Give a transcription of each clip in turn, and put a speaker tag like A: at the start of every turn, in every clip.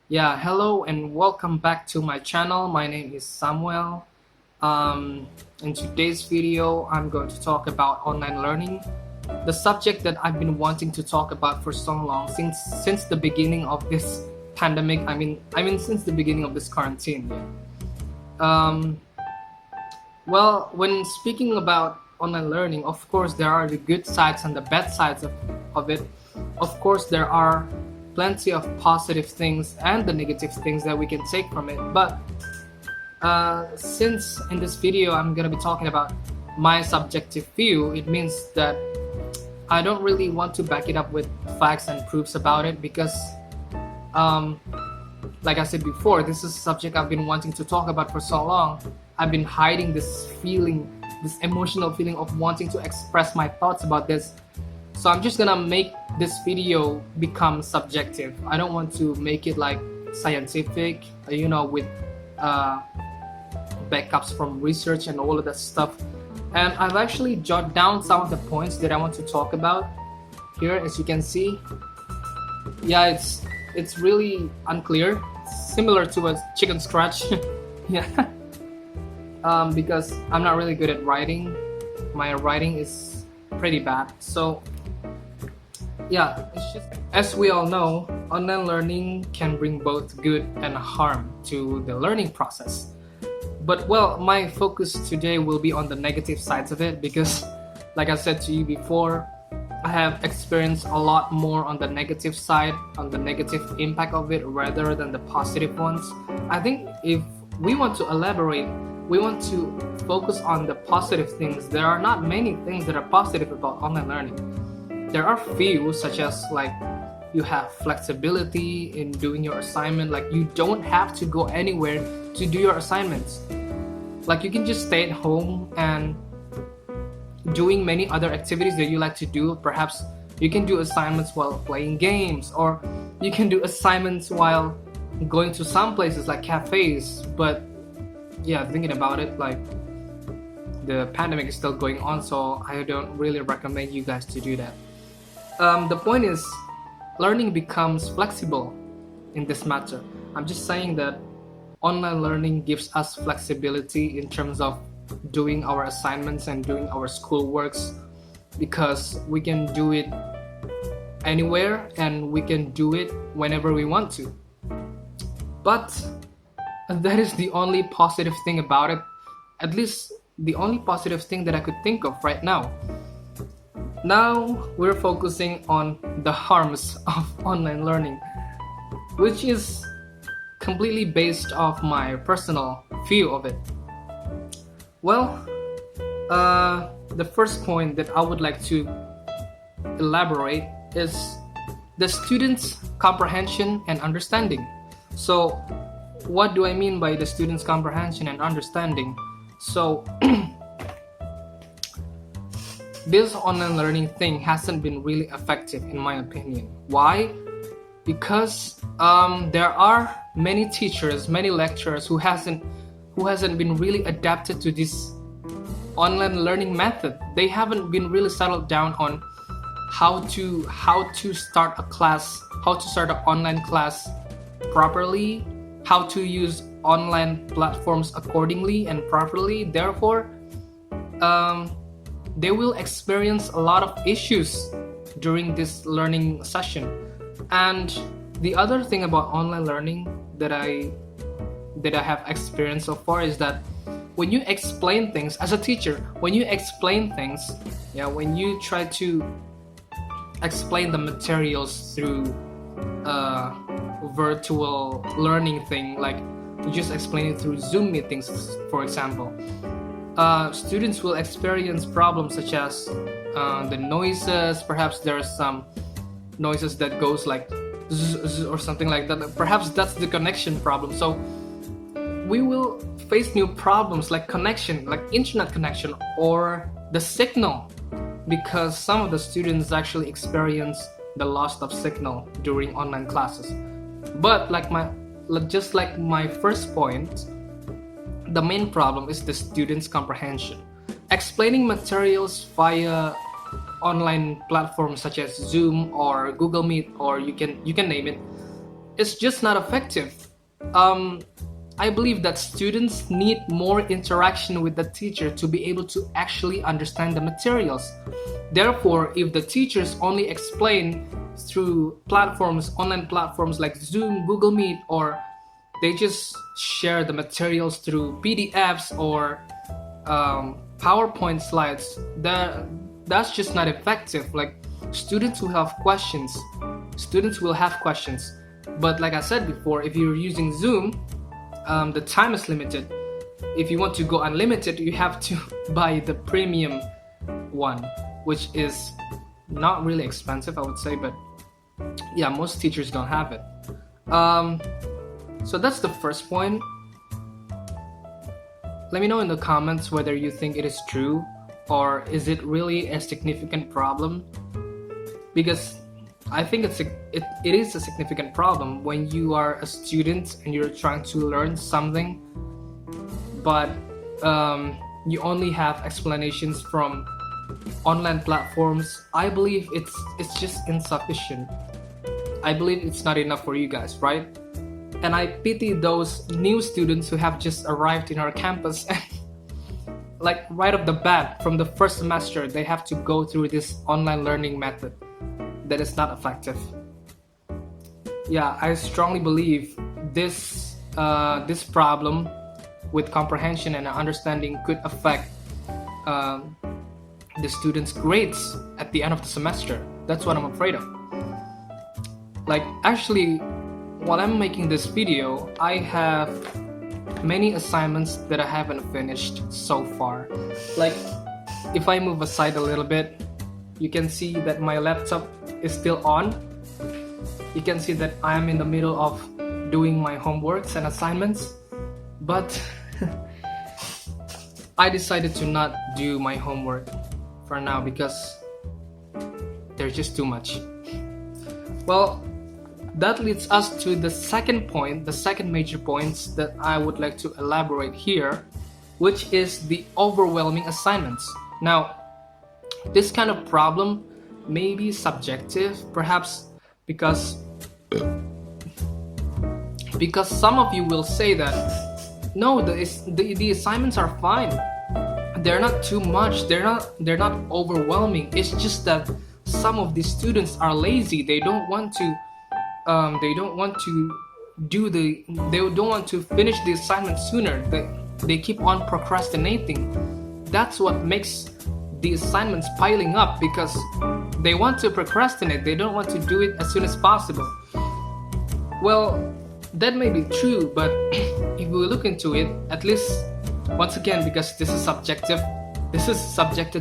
A: Yeah, hello and welcome back to my channel. My name is Samuel. In today's video, I'm going to talk about online learning, the subject that I've been wanting to talk about for so long since the beginning of this pandemic. I mean since the beginning of this quarantine. Yeah. Um, well, when speaking about online learning, of course there are the good sides and the bad sides of it. Of course, there are plenty of positive things and the negative things that we can take from it. But since in this video I'm going to be talking about my subjective view, it means that I don't really want to back it up with facts and proofs about it because, um, like I said before, this is a subject I've been wanting to talk about for so long. I've been hiding this feeling, this emotional feeling of wanting to express my thoughts about this. So I'm just gonna make this video become subjective. I don't want to make it like scientific, with uh, backups from research and all of that stuff. And I've actually jotted down some of the points that I want to talk about here. As you can see, yeah, it's really unclear, similar to a chicken scratch. Yeah. Because I'm not really good at writing. My writing is pretty bad. So yeah, it's just, as we all know, online learning can bring both good and harm to the learning process. But well, my focus today will be on the negative sides of it because, like I said to you before, I have experienced a lot more on the negative side, on the negative impact of it rather than the positive ones. I think if we want to elaborate, we want to focus on the positive things. There are not many things that are positive about online learning. There are few, such as like you have flexibility in doing your assignment. Like you don't have to go anywhere to do your assignments. Like you can just stay at home and doing many other activities that you like to do. Perhaps you can do assignments while playing games, or you can do assignments while going to some places like cafes. But yeah, thinking about it, like the pandemic is still going on, so I don't really recommend you guys to do that. The point is, learning becomes flexible in this matter. I'm just saying that online learning gives us flexibility in terms of doing our assignments and doing our school works, because we can do it anywhere and we can do it whenever we want to. But that is the only positive thing about it, at least the only positive thing that I could think of right now. Now we're focusing on the harms of online learning, which is completely based off my personal view of it. Well, the first point that I would like to elaborate is the student's comprehension and understanding. So, what do I mean by the student's comprehension and understanding? So, this online learning thing hasn't been really effective in my opinion. Why? Because there are many teachers, many lecturers who hasn't been really adapted to this online learning method. They haven't been really settled down on how to start a class, how to start an online class properly, how to use online platforms accordingly and properly. Therefore, they will experience a lot of issues during this learning session. And the other thing about online learning that I have experienced so far is that when you explain things as a teacher, when you explain things, when you try to explain the materials through a virtual learning thing, like you just explain it through Zoom meetings, for example, students will experience problems such as the noises. Perhaps there's some noises that goes like zzz or something like that. Perhaps that's the connection problem. So we will face new problems like connection, like internet connection or the signal, because some of the students actually experience the loss of signal during online classes. But just like my first point, the main problem is the student's comprehension. Explaining materials via online platforms such as Zoom or Google Meet, or you can name it, it's just not effective. Um, I believe that students need more interaction with the teacher to be able to actually understand the materials. Therefore, if the teachers only explain through platforms, online platforms like Zoom, Google Meet, or they just share the materials through PDFs or PowerPoint slides, that's just not effective. Like students will have questions, students will have questions. But like I said before, if you're using Zoom, the time is limited. If you want to go unlimited, you have to buy the premium one, which is not really expensive, I would say, but yeah, most teachers don't have it. So that's the first point. Let me know in the comments whether you think it is true or is it really a significant problem, because I think it is a significant problem when you are a student and you're trying to learn something, but you only have explanations from online platforms. I believe it's just insufficient. I believe it's not enough for you guys, right? And I pity those new students who have just arrived in our campus and like right off the bat from the first semester they have to go through this online learning method that is not effective. Yeah, I strongly believe this problem with comprehension and understanding could affect the students' grades at the end of the semester. That's what I'm afraid of. Like actually, while I'm making this video, I have many assignments that I haven't finished so far. Like if I move aside a little bit, you can see that my laptop is still on. You can see that I am in the middle of doing my homeworks and assignments, but I decided to not do my homework for now because there's just too much. Well, that leads us to the second point, the second major points that I would like to elaborate here, which is the overwhelming assignments. Now, this kind of problem may be subjective, perhaps because some of you will say that no, the assignments are fine. They're not too much. They're not overwhelming. It's just that some of the students are lazy. They don't want to finish the assignment sooner. They keep on procrastinating. That's what makes the assignments piling up, because they want to procrastinate. They don't want to do it as soon as possible. Well, that may be true, but if we look into it, at least once again, because this is subjective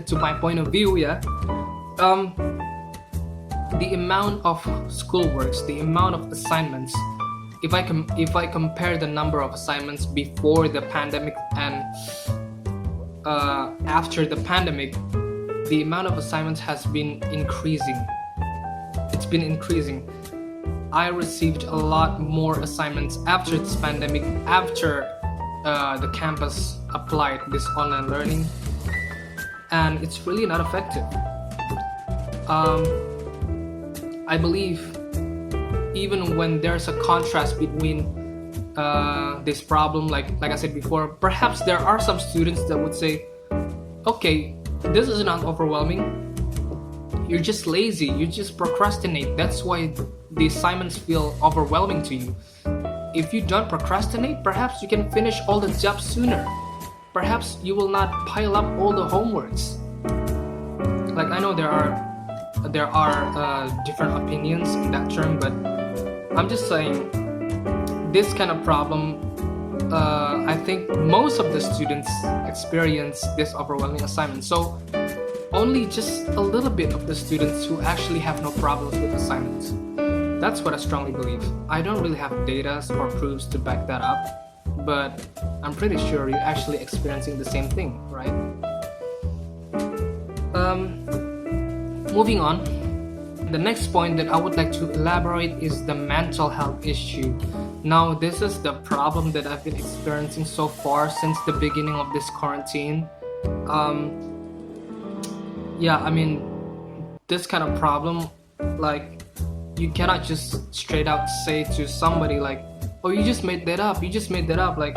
A: to my point of view, yeah. The amount of schoolworks, the amount of assignments, if I compare the number of assignments before the pandemic and after the pandemic, the amount of assignments has been increasing. It's been increasing. I received a lot more assignments after this pandemic, after the campus applied this online learning, and it's really not effective. I believe even when there's a contrast between this problem, like I said before, perhaps there are some students that would say, okay, this is not overwhelming. You're just lazy. You just procrastinate. That's why the assignments feel overwhelming to you. If you don't procrastinate, perhaps you can finish all the jobs sooner. Perhaps you will not pile up all the homeworks. Like I know there are different opinions in that term, but I'm just saying this kind of problem, I think most of the students experience this overwhelming assignment. So only just a little bit of the students who actually have no problems with assignments. That's what I strongly believe. I don't really have data or proofs to back that up, but I'm pretty sure you're actually experiencing the same thing, right? Moving on, the next point that I would like to elaborate is the mental health issue. Now, this is the problem that I've been experiencing so far since the beginning of this quarantine. Yeah, I mean, this kind of problem, like you cannot just straight out say to somebody like, oh, you just made that up, like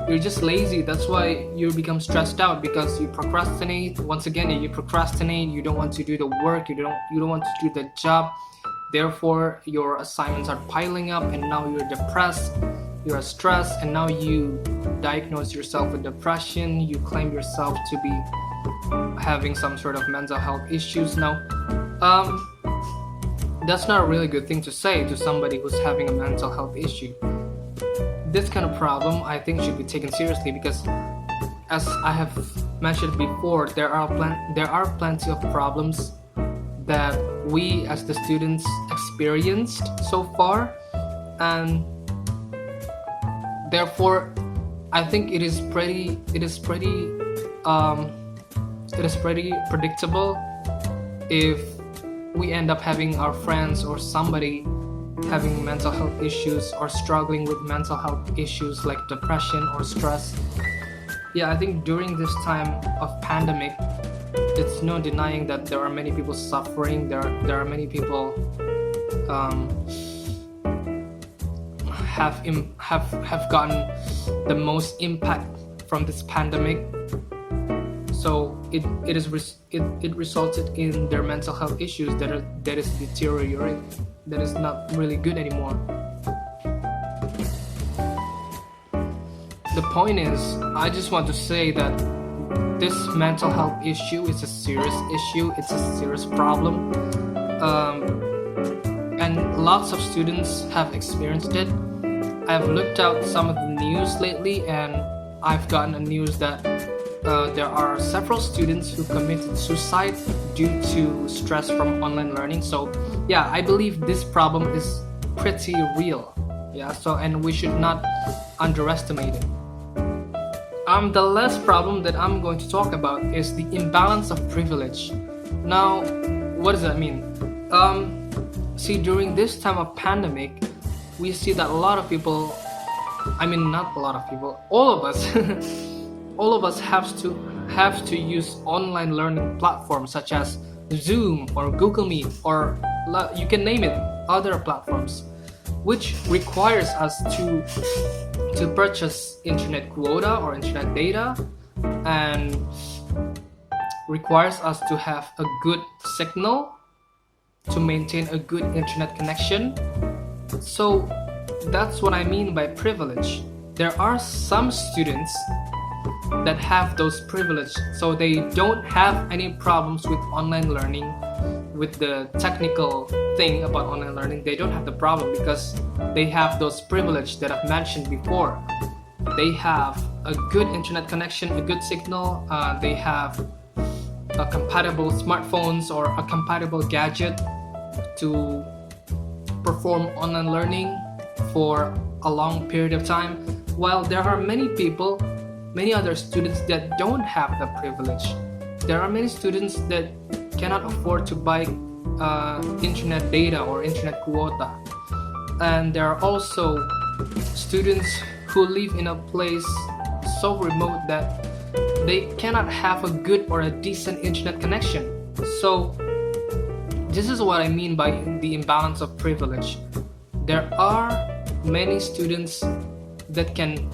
A: you're just lazy, that's why you become stressed out because you procrastinate. Once again, you procrastinate, you don't want to do the work, you don't want to do the job, therefore your assignments are piling up, and now you're depressed, you're stressed, and now you diagnose yourself with depression, you claim yourself to be having some sort of mental health issues. Now that's not a really good thing to say to somebody who's having a mental health issue. This kind of problem, I think, should be taken seriously because, as I have mentioned before, there are plenty of problems that we as the students experienced so far, and therefore I think it is pretty predictable if we end up having our friends or somebody having mental health issues or struggling with mental health issues like depression or stress. Yeah, I think during this time of pandemic, it's no denying that there are many people suffering. There are many people have gotten the most impact from this pandemic. So it resulted in their mental health issues that is deteriorating, that is not really good anymore. The point is, I just want to say that this mental health issue is a serious issue, it's a serious problem, and lots of students have experienced it. I've looked out some of the news lately, and I've gotten a news that there are several students who committed suicide due to stress from online learning. So yeah, I believe this problem is pretty real. Yeah, so, and we should not underestimate it. The last problem that I'm going to talk about is the imbalance of privilege. Now, what does that mean? See, during this time of pandemic, we see that a lot of people, not a lot of people, all of us all of us have to use online learning platforms such as Zoom or Google Meet, or you can name it, other platforms, which requires us to purchase internet quota or internet data, and requires us to have a good signal to maintain a good internet connection. So that's what I mean by privilege. There are some students that have those privileges, so they don't have any problems with online learning, with the technical thing about online learning. They don't have the problem because they have those privileges that I've mentioned before. They have a good internet connection, a good signal, they have a compatible smartphones or a compatible gadget to perform online learning for a long period of time, while there are many other students that don't have the privilege. There are many students that cannot afford to buy internet data or internet quota, and there are also students who live in a place so remote that they cannot have a good or a decent internet connection. So this is what I mean by the imbalance of privilege. There are many students that can,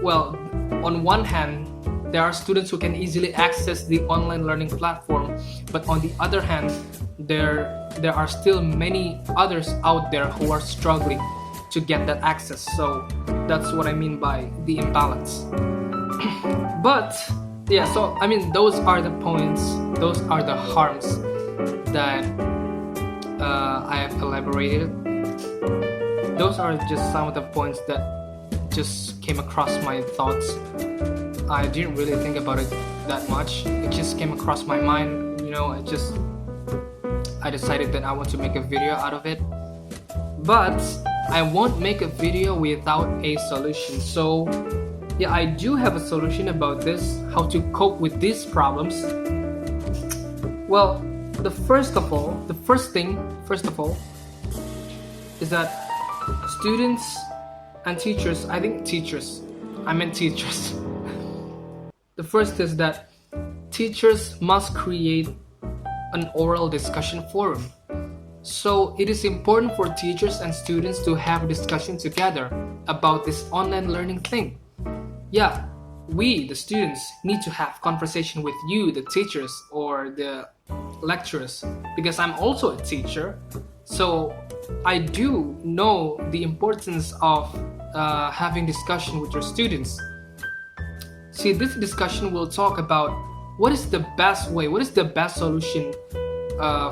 A: well, on one hand, there are students who can easily access the online learning platform, but on the other hand, there are still many others out there who are struggling to get that access. So that's what I mean by the imbalance. But yeah, so those are the points, those are the harms that I have elaborated. Those are just some of the points that just came across my thoughts. I didn't really think about it that much. It just came across my mind, I decided that I want to make a video out of it. But I won't make a video without a solution. So yeah, I do have a solution about this, how to cope with these problems. Well, first of all is that students and teachers, I meant teachers. The first is that teachers must create an oral discussion forum So it is important for teachers and students to have a discussion together about this online learning thing. Yeah, we, the students, need to have conversation with you, the teachers or the lecturers, because I'm also a teacher. So I do know the importance of having discussion with your students. See, this discussion will talk about what is the best way, what is the best solution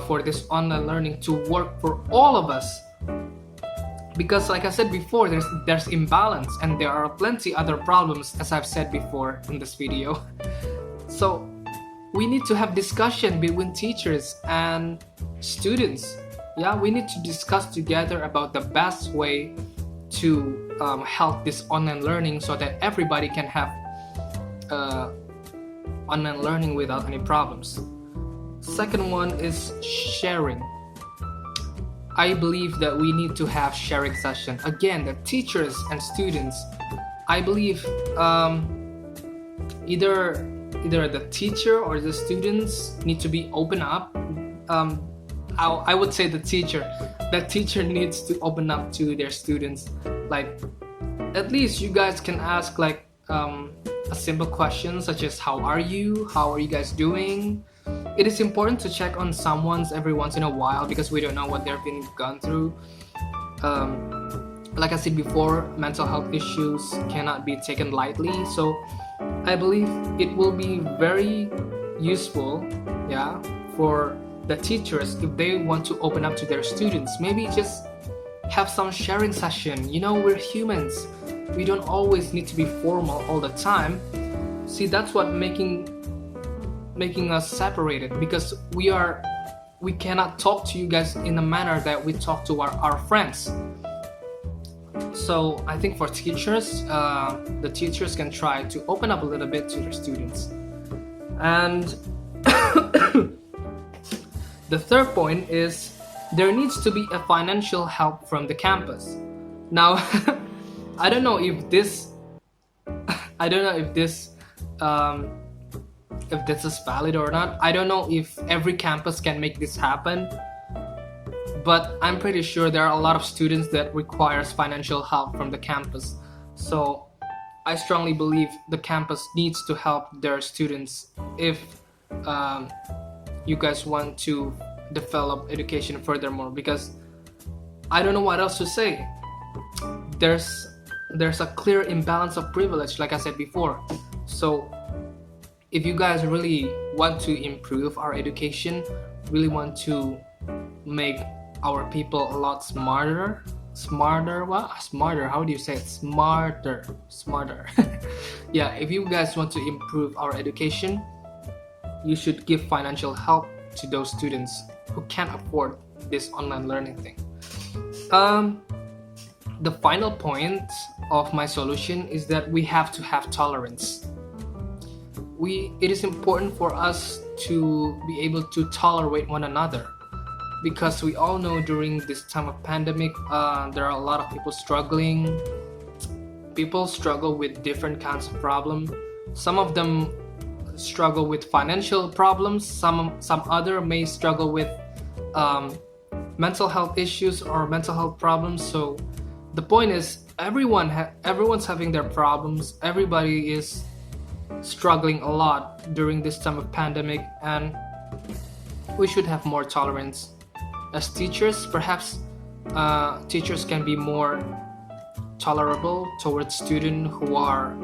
A: for this online learning to work for all of us. Because like I said before, there's imbalance and there are plenty other problems, as I've said before in this video. So we need to have discussion between teachers and students. Yeah, we need to discuss together about the best way to help this online learning so that everybody can have online learning without any problems. Second one is sharing. I believe that we need to have sharing session. Again, the teachers and students, I believe either the teacher or the students need to be open up. I would say the teacher needs to open up to their students. Like, at least you guys can ask like a simple question such as how are you guys doing. It is important to check on someone's every once in a while because we don't know what they've been gone through. Like I said before, mental health issues cannot be taken lightly. So I believe it will be very useful, yeah, for the teachers if they want to open up to their students. Maybe just have some sharing session. You know, we're humans. We don't always need to be formal all the time. See, that's what making us separated, because we cannot talk to you guys in the manner that we talk to our friends. So I think for teachers, the teachers can try to open up a little bit to their students. And the third point is there needs to be a financial help from the campus. Now, I don't know if this is valid or not. I don't know if every campus can make this happen, but I'm pretty sure there are a lot of students that requires financial help from the campus. So I strongly believe the campus needs to help their students if you guys want to develop education furthermore, because I don't know what else to say. There's a clear imbalance of privilege, like I said before. So if you guys really want to improve our education, really want to make our people a lot smarter, how do you say it? Smarter. Yeah, if you guys want to improve our education, you should give financial help to those students who can't afford this online learning thing. The final point of my solution is that we have to have tolerance. It is important for us to be able to tolerate one another, because we all know during this time of pandemic, there are a lot of people struggling. People struggle with different kinds of problems. Some of them struggle with financial problems. Some other may struggle with mental health issues or mental health problems. So the point is, everyone's having their problems. Everybody is struggling a lot during this time of pandemic, and we should have more tolerance. As teachers, perhaps teachers can be more tolerable towards students who are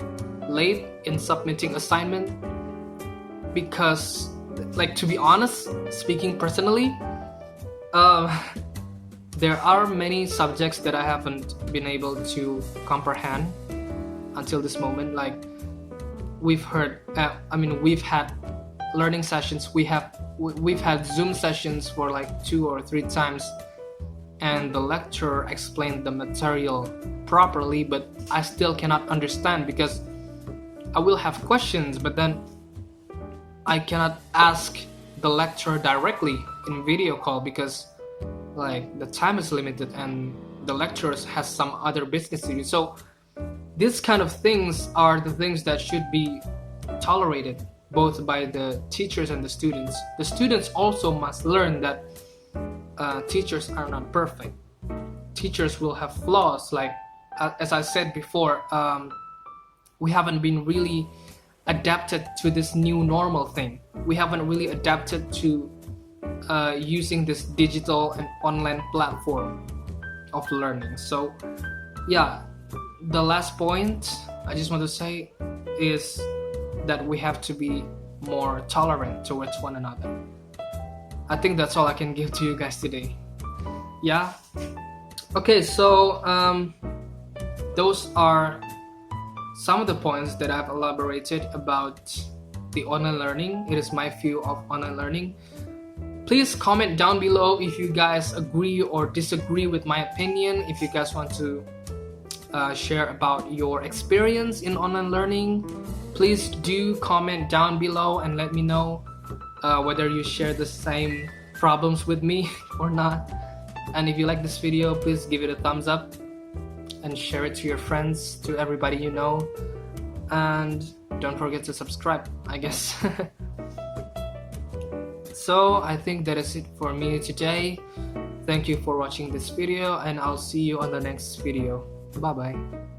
A: late in submitting assignment, because, like, to be honest, speaking personally, there are many subjects that I haven't been able to comprehend until this moment. Like, we've had learning sessions. We've had Zoom sessions for like 2 or 3 times, and the lecturer explained the material properly, but I still cannot understand, because I will have questions, but then I cannot ask the lecturer directly in video call, because like the time is limited and the lecturer has some other business to do. So these kind of things are the things that should be tolerated both by the teachers and the students. The students also must learn that teachers are not perfect. Teachers will have flaws. Like as I said before, we haven't been really adapted to this new normal thing. We haven't really adapted to using this digital and online platform of learning. So yeah, the last point I just want to say is that we have to be more tolerant towards one another. I think that's all I can give to you guys today. Yeah. Okay, so those are some of the points that I've elaborated about the online learning. It is my view of online learning. Please comment down below if you guys agree or disagree with my opinion. If you guys want to share about your experience in online learning, please do comment down below and let me know whether you share the same problems with me or not. And if you like this video, please give it a thumbs up and share it to your friends, to everybody you know, and don't forget to subscribe, I guess. So I think that is it for me today. Thank you for watching this video, and I'll see you on the next video. Bye bye.